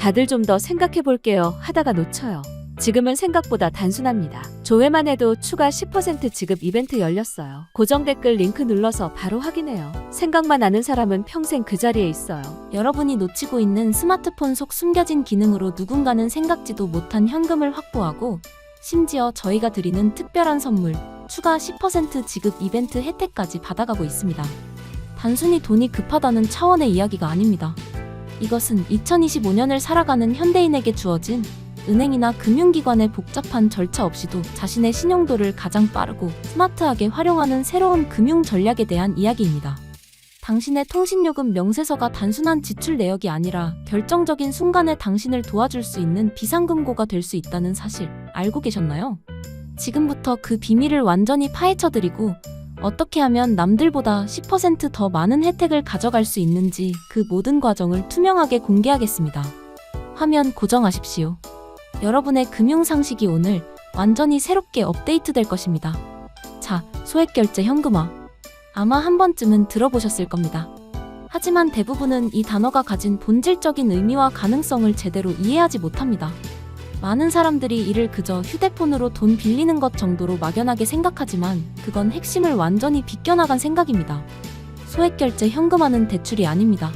다들 좀 더 생각해 볼게요 하다가 놓쳐요. 지금은 생각보다 단순합니다. 조회만 해도 추가 10% 지급 이벤트 열렸어요. 고정 댓글 링크 눌러서 바로 확인해요. 생각만 아는 사람은 평생 그 자리에 있어요. 여러분이 놓치고 있는 스마트폰 속 숨겨진 기능으로 누군가는 생각지도 못한 현금을 확보하고 심지어 저희가 드리는 특별한 선물, 추가 10% 지급 이벤트 혜택까지 받아가고 있습니다. 단순히 돈이 급하다는 차원의 이야기가 아닙니다. 이것은 2025년을 살아가는 현대인에게 주어진 은행이나 금융기관의 복잡한 절차 없이도 자신의 신용도를 가장 빠르고 스마트하게 활용하는 새로운 금융 전략에 대한 이야기입니다. 당신의 통신요금 명세서가 단순한 지출 내역이 아니라 결정적인 순간에 당신을 도와줄 수 있는 비상금고가 될 수 있다는 사실 알고 계셨나요? 지금부터 그 비밀을 완전히 파헤쳐드리고 어떻게 하면 남들보다 10% 더 많은 혜택을 가져갈 수 있는지 그 모든 과정을 투명하게 공개하겠습니다. 화면 고정하십시오. 여러분의 금융상식이 오늘 완전히 새롭게 업데이트될 것입니다. 자, 소액결제 현금화. 아마 한 번쯤은 들어보셨을 겁니다. 하지만 대부분은 이 단어가 가진 본질적인 의미와 가능성을 제대로 이해하지 못합니다. 많은 사람들이 이를 그저 휴대폰으로 돈 빌리는 것 정도로 막연하게 생각하지만 그건 핵심을 완전히 비껴나간 생각입니다. 소액결제 현금화는 대출이 아닙니다.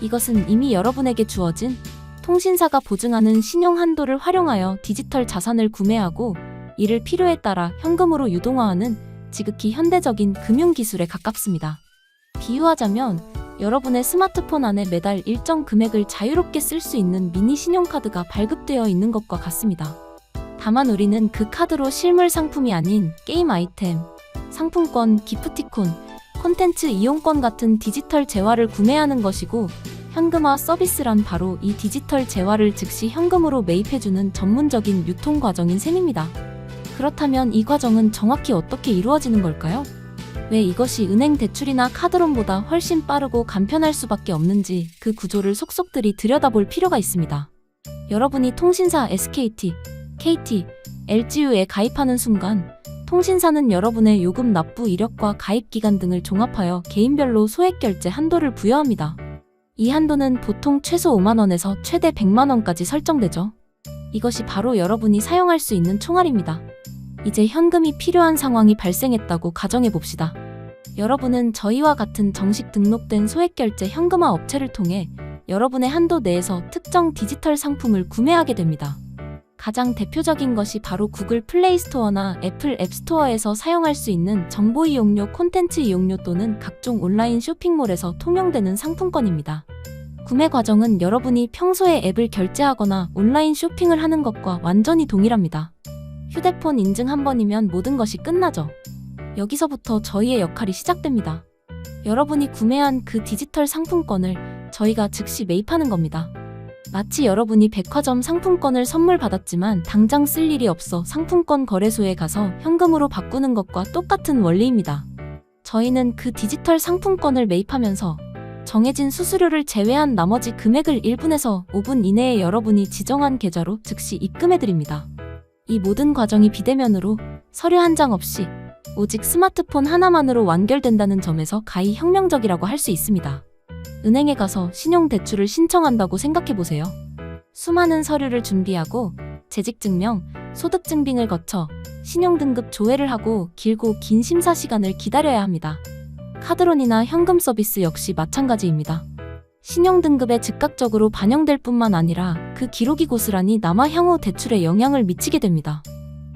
이것은 이미 여러분에게 주어진 통신사가 보증하는 신용 한도를 활용하여 디지털 자산을 구매하고 이를 필요에 따라 현금으로 유동화하는 지극히 현대적인 금융기술에 가깝습니다. 비유하자면 여러분의 스마트폰 안에 매달 일정 금액을 자유롭게 쓸 수 있는 미니 신용카드가 발급되어 있는 것과 같습니다. 다만 우리는 그 카드로 실물 상품이 아닌 게임 아이템, 상품권, 기프티콘, 콘텐츠 이용권 같은 디지털 재화를 구매하는 것이고 현금화 서비스란 바로 이 디지털 재화를 즉시 현금으로 매입해주는 전문적인 유통 과정인 셈입니다. 그렇다면 이 과정은 정확히 어떻게 이루어지는 걸까요? 왜 이것이 은행 대출이나 카드론보다 훨씬 빠르고 간편할 수밖에 없는지 그 구조를 속속들이 들여다볼 필요가 있습니다. 여러분이 통신사 SKT, KT, LGU에 가입하는 순간 통신사는 여러분의 요금 납부 이력과 가입 기간 등을 종합하여 개인별로 소액결제 한도를 부여합니다. 이 한도는 보통 최소 5만원에서 최대 100만원까지 설정되죠. 이것이 바로 여러분이 사용할 수 있는 총알입니다. 이제 현금이 필요한 상황이 발생했다고 가정해봅시다. 여러분은 저희와 같은 정식 등록된 소액결제 현금화 업체를 통해 여러분의 한도 내에서 특정 디지털 상품을 구매하게 됩니다. 가장 대표적인 것이 바로 구글 플레이 스토어나 애플 앱 스토어에서 사용할 수 있는 정보 이용료, 콘텐츠 이용료 또는 각종 온라인 쇼핑몰에서 통용되는 상품권입니다. 구매 과정은 여러분이 평소에 앱을 결제하거나 온라인 쇼핑을 하는 것과 완전히 동일합니다. 휴대폰 인증 한 번이면 모든 것이 끝나죠. 여기서부터 저희의 역할이 시작됩니다. 여러분이 구매한 그 디지털 상품권을 저희가 즉시 매입하는 겁니다. 마치 여러분이 백화점 상품권을 선물 받았지만 당장 쓸 일이 없어 상품권 거래소에 가서 현금으로 바꾸는 것과 똑같은 원리입니다. 저희는 그 디지털 상품권을 매입하면서 정해진 수수료를 제외한 나머지 금액을 1분에서 5분 이내에 여러분이 지정한 계좌로 즉시 입금해드립니다. 이 모든 과정이 비대면으로 서류 한 장 없이 오직 스마트폰 하나만으로 완결된다는 점에서 가히 혁명적이라고 할 수 있습니다. 은행에 가서 신용대출을 신청한다고 생각해보세요. 수많은 서류를 준비하고 재직증명, 소득증빙을 거쳐 신용등급 조회를 하고 길고 긴 심사 시간을 기다려야 합니다. 카드론이나 현금 서비스 역시 마찬가지입니다. 신용등급에 즉각적으로 반영될 뿐만 아니라 그 기록이 고스란히 남아 향후 대출에 영향을 미치게 됩니다.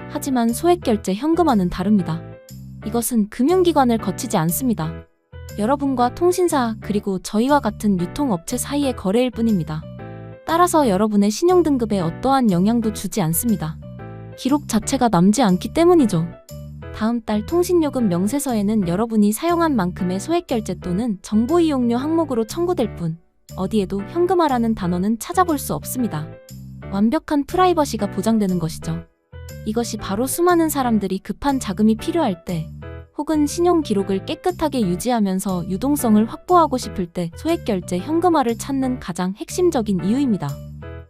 하지만 소액결제 현금화는 다릅니다. 이것은 금융기관을 거치지 않습니다. 여러분과 통신사 그리고 저희와 같은 유통업체 사이의 거래일 뿐입니다. 따라서 여러분의 신용등급에 어떠한 영향도 주지 않습니다. 기록 자체가 남지 않기 때문이죠. 다음 달 통신요금 명세서에는 여러분이 사용한 만큼의 소액결제 또는 정보이용료 항목으로 청구될 뿐 어디에도 현금화라는 단어는 찾아볼 수 없습니다. 완벽한 프라이버시가 보장되는 것이죠. 이것이 바로 수많은 사람들이 급한 자금이 필요할 때 혹은 신용 기록을 깨끗하게 유지하면서 유동성을 확보하고 싶을 때 소액결제 현금화를 찾는 가장 핵심적인 이유입니다.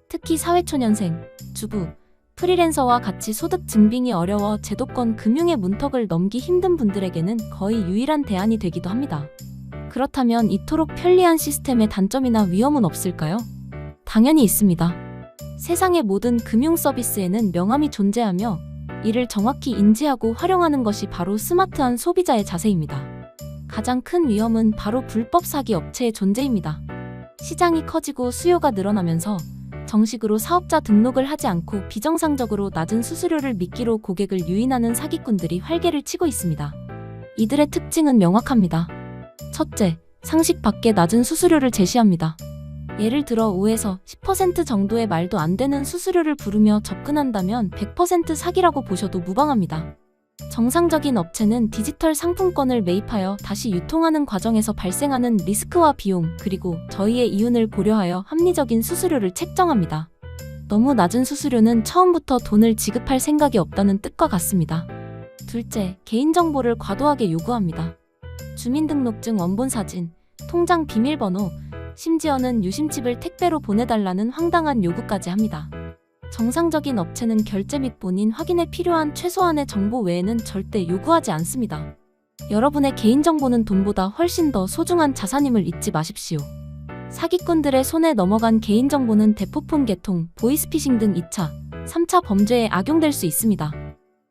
특히 사회초년생, 주부, 프리랜서와 같이 소득 증빙이 어려워 제도권 금융의 문턱을 넘기 힘든 분들에게는 거의 유일한 대안이 되기도 합니다. 그렇다면 이토록 편리한 시스템의 단점이나 위험은 없을까요? 당연히 있습니다. 세상의 모든 금융 서비스에는 명함이 존재하며 이를 정확히 인지하고 활용하는 것이 바로 스마트한 소비자의 자세입니다. 가장 큰 위험은 바로 불법 사기 업체의 존재입니다. 시장이 커지고 수요가 늘어나면서 정식으로 사업자 등록을 하지 않고 비정상적으로 낮은 수수료를 미끼로 고객을 유인하는 사기꾼들이 활개를 치고 있습니다. 이들의 특징은 명확합니다. 첫째, 상식 밖의 낮은 수수료를 제시합니다. 예를 들어 5에서 10% 정도의 말도 안 되는 수수료를 부르며 접근한다면 100% 사기라고 보셔도 무방합니다. 정상적인 업체는 디지털 상품권을 매입하여 다시 유통하는 과정에서 발생하는 리스크와 비용, 그리고 저희의 이윤을 고려하여 합리적인 수수료를 책정합니다. 너무 낮은 수수료는 처음부터 돈을 지급할 생각이 없다는 뜻과 같습니다. 둘째, 개인정보를 과도하게 요구합니다. 주민등록증 원본 사진, 통장 비밀번호, 심지어는 유심칩을 택배로 보내달라는 황당한 요구까지 합니다. 정상적인 업체는 결제 및 본인 확인에 필요한 최소한의 정보 외에는 절대 요구하지 않습니다. 여러분의 개인정보는 돈보다 훨씬 더 소중한 자산임을 잊지 마십시오. 사기꾼들의 손에 넘어간 개인정보는 대포폰 개통, 보이스피싱 등 2차, 3차 범죄에 악용될 수 있습니다.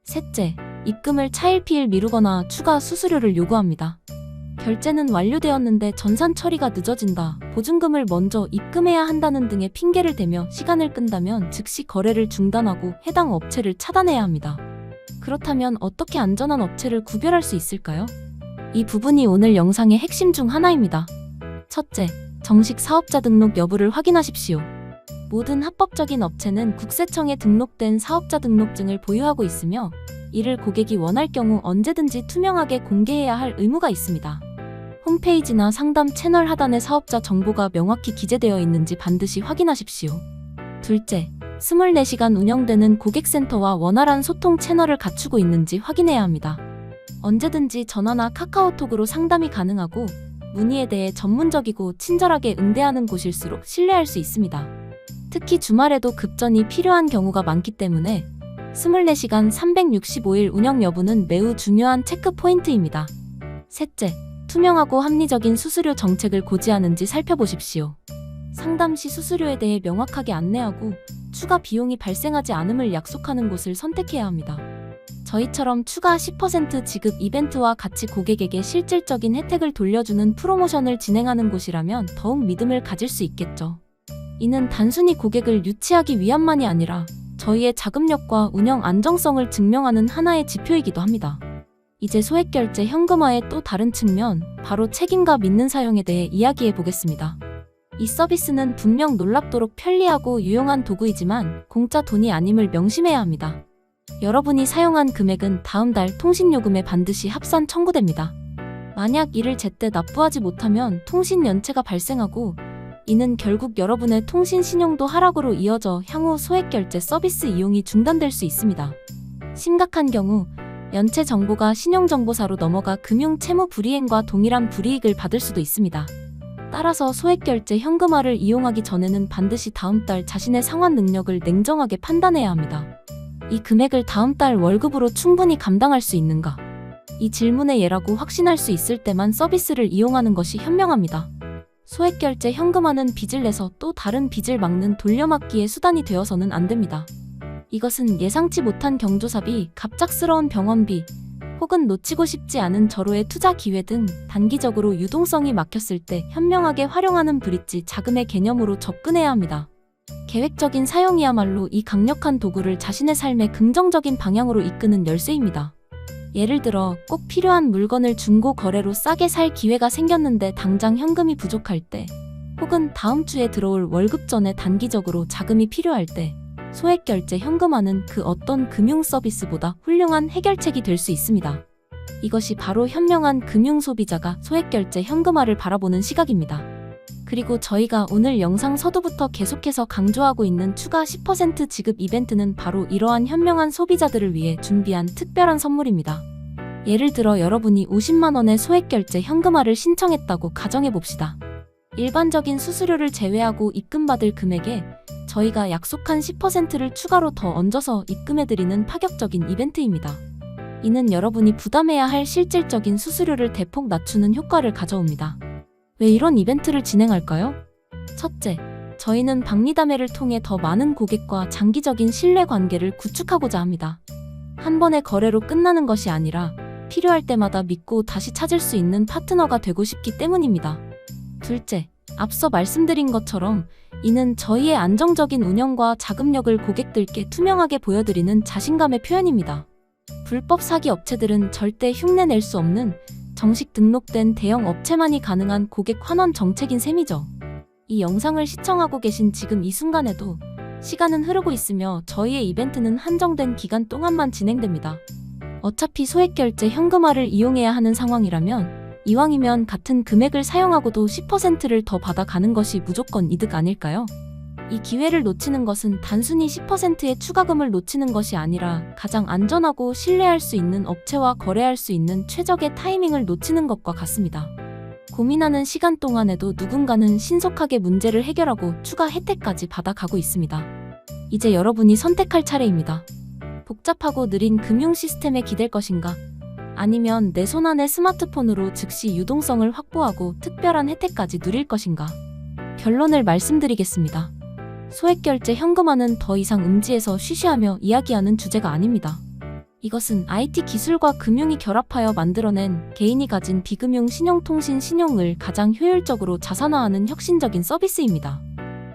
셋째, 입금을 차일피일 미루거나 추가 수수료를 요구합니다. 결제는 완료되었는데 전산 처리가 늦어진다, 보증금을 먼저 입금해야 한다는 등의 핑계를 대며 시간을 끈다면 즉시 거래를 중단하고 해당 업체를 차단해야 합니다. 그렇다면 어떻게 안전한 업체를 구별할 수 있을까요? 이 부분이 오늘 영상의 핵심 중 하나입니다. 첫째, 정식 사업자 등록 여부를 확인하십시오. 모든 합법적인 업체는 국세청에 등록된 사업자 등록증을 보유하고 있으며 이를 고객이 원할 경우 언제든지 투명하게 공개해야 할 의무가 있습니다. 홈페이지나 상담 채널 하단에 사업자 정보가 명확히 기재되어 있는지 반드시 확인하십시오. 둘째, 24시간 운영되는 고객센터와 원활한 소통 채널을 갖추고 있는지 확인해야 합니다. 언제든지 전화나 카카오톡으로 상담이 가능하고 문의에 대해 전문적이고 친절하게 응대하는 곳일수록 신뢰할 수 있습니다. 특히 주말에도 급전이 필요한 경우가 많기 때문에 24시간 365일 운영 여부는 매우 중요한 체크 포인트입니다. 셋째, 투명하고 합리적인 수수료 정책을 고지하는지 살펴보십시오. 상담 시 수수료에 대해 명확하게 안내하고 추가 비용이 발생하지 않음을 약속하는 곳을 선택해야 합니다. 저희처럼 추가 10% 지급 이벤트와 같이 고객에게 실질적인 혜택을 돌려주는 프로모션을 진행하는 곳이라면 더욱 믿음을 가질 수 있겠죠. 이는 단순히 고객을 유치하기 위함만이 아니라 저희의 자금력과 운영 안정성을 증명하는 하나의 지표이기도 합니다. 이제 소액결제 현금화의 또 다른 측면, 바로 책임과 믿는 사용에 대해 이야기해 보겠습니다. 이 서비스는 분명 놀랍도록 편리하고 유용한 도구이지만 공짜 돈이 아님을 명심해야 합니다. 여러분이 사용한 금액은 다음 달 통신요금에 반드시 합산 청구됩니다. 만약 이를 제때 납부하지 못하면 통신 연체가 발생하고 이는 결국 여러분의 통신 신용도 하락으로 이어져 향후 소액결제 서비스 이용이 중단될 수 있습니다. 심각한 경우 연체 정보가 신용정보사로 넘어가 금융채무 불이행과 동일한 불이익을 받을 수도 있습니다. 따라서 소액결제 현금화를 이용하기 전에는 반드시 다음 달 자신의 상환 능력을 냉정하게 판단해야 합니다. 이 금액을 다음 달 월급으로 충분히 감당할 수 있는가? 이 질문의 예라고 확신할 수 있을 때만 서비스를 이용하는 것이 현명합니다. 소액결제 현금화는 빚을 내서 또 다른 빚을 막는 돌려막기의 수단이 되어서는 안 됩니다. 이것은 예상치 못한 경조사비, 갑작스러운 병원비, 혹은 놓치고 싶지 않은 절호의 투자 기회 등 단기적으로 유동성이 막혔을 때 현명하게 활용하는 브릿지 자금의 개념으로 접근해야 합니다. 계획적인 사용이야말로 이 강력한 도구를 자신의 삶의 긍정적인 방향으로 이끄는 열쇠입니다. 예를 들어 꼭 필요한 물건을 중고 거래로 싸게 살 기회가 생겼는데 당장 현금이 부족할 때, 혹은 다음 주에 들어올 월급 전에 단기적으로 자금이 필요할 때, 소액결제 현금화는 그 어떤 금융 서비스보다 훌륭한 해결책이 될 수 있습니다. 이것이 바로 현명한 금융 소비자가 소액결제 현금화를 바라보는 시각입니다. 그리고 저희가 오늘 영상 서두부터 계속해서 강조하고 있는 추가 10% 지급 이벤트는 바로 이러한 현명한 소비자들을 위해 준비한 특별한 선물입니다. 예를 들어 여러분이 50만 원의 소액결제 현금화를 신청했다고 가정해봅시다. 일반적인 수수료를 제외하고 입금받을 금액에 저희가 약속한 10%를 추가로 더 얹어서 입금해드리는 파격적인 이벤트입니다. 이는 여러분이 부담해야 할 실질적인 수수료를 대폭 낮추는 효과를 가져옵니다. 왜 이런 이벤트를 진행할까요? 첫째, 저희는 박리담회를 통해 더 많은 고객과 장기적인 신뢰 관계를 구축하고자 합니다. 한 번의 거래로 끝나는 것이 아니라 필요할 때마다 믿고 다시 찾을 수 있는 파트너가 되고 싶기 때문입니다. 둘째, 앞서 말씀드린 것처럼 이는 저희의 안정적인 운영과 자금력을 고객들께 투명하게 보여드리는 자신감의 표현입니다. 불법 사기 업체들은 절대 흉내 낼 수 없는 정식 등록된 대형 업체만이 가능한 고객 환원 정책인 셈이죠. 이 영상을 시청하고 계신 지금 이 순간에도 시간은 흐르고 있으며 저희의 이벤트는 한정된 기간 동안만 진행됩니다. 어차피 소액결제 현금화를 이용해야 하는 상황이라면 이왕이면 같은 금액을 사용하고도 10%를 더 받아가는 것이 무조건 이득 아닐까요? 이 기회를 놓치는 것은 단순히 10%의 추가금을 놓치는 것이 아니라 가장 안전하고 신뢰할 수 있는 업체와 거래할 수 있는 최적의 타이밍을 놓치는 것과 같습니다. 고민하는 시간 동안에도 누군가는 신속하게 문제를 해결하고 추가 혜택까지 받아가고 있습니다. 이제 여러분이 선택할 차례입니다. 복잡하고 느린 금융 시스템에 기댈 것인가? 아니면 내 손안의 스마트폰으로 즉시 유동성을 확보하고 특별한 혜택까지 누릴 것인가? 결론을 말씀드리겠습니다. 소액결제 현금화는 더 이상 음지에서 쉬쉬하며 이야기하는 주제가 아닙니다. 이것은 IT 기술과 금융이 결합하여 만들어낸 개인이 가진 비금융 신용통신 신용을 가장 효율적으로 자산화하는 혁신적인 서비스입니다.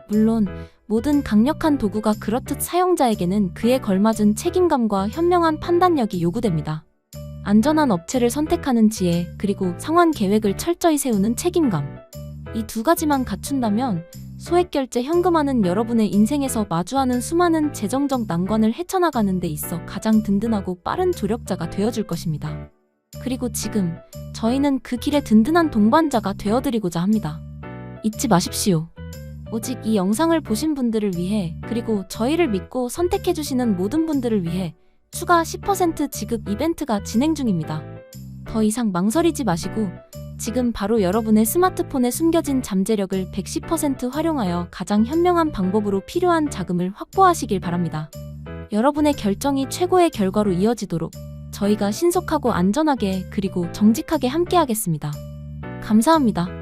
물론 모든 강력한 도구가 그렇듯 사용자에게는 그에 걸맞은 책임감과 현명한 판단력이 요구됩니다. 안전한 업체를 선택하는 지혜, 그리고 상환 계획을 철저히 세우는 책임감. 이 두 가지만 갖춘다면 소액결제 현금화는 여러분의 인생에서 마주하는 수많은 재정적 난관을 헤쳐나가는 데 있어 가장 든든하고 빠른 조력자가 되어줄 것입니다. 그리고 지금 저희는 그 길의 든든한 동반자가 되어드리고자 합니다. 잊지 마십시오. 오직 이 영상을 보신 분들을 위해, 그리고 저희를 믿고 선택해주시는 모든 분들을 위해 추가 10% 지급 이벤트가 진행 중입니다. 더 이상 망설이지 마시고 지금 바로 여러분의 스마트폰에 숨겨진 잠재력을 110% 활용하여 가장 현명한 방법으로 필요한 자금을 확보하시길 바랍니다. 여러분의 결정이 최고의 결과로 이어지도록 저희가 신속하고 안전하게 그리고 정직하게 함께하겠습니다. 감사합니다.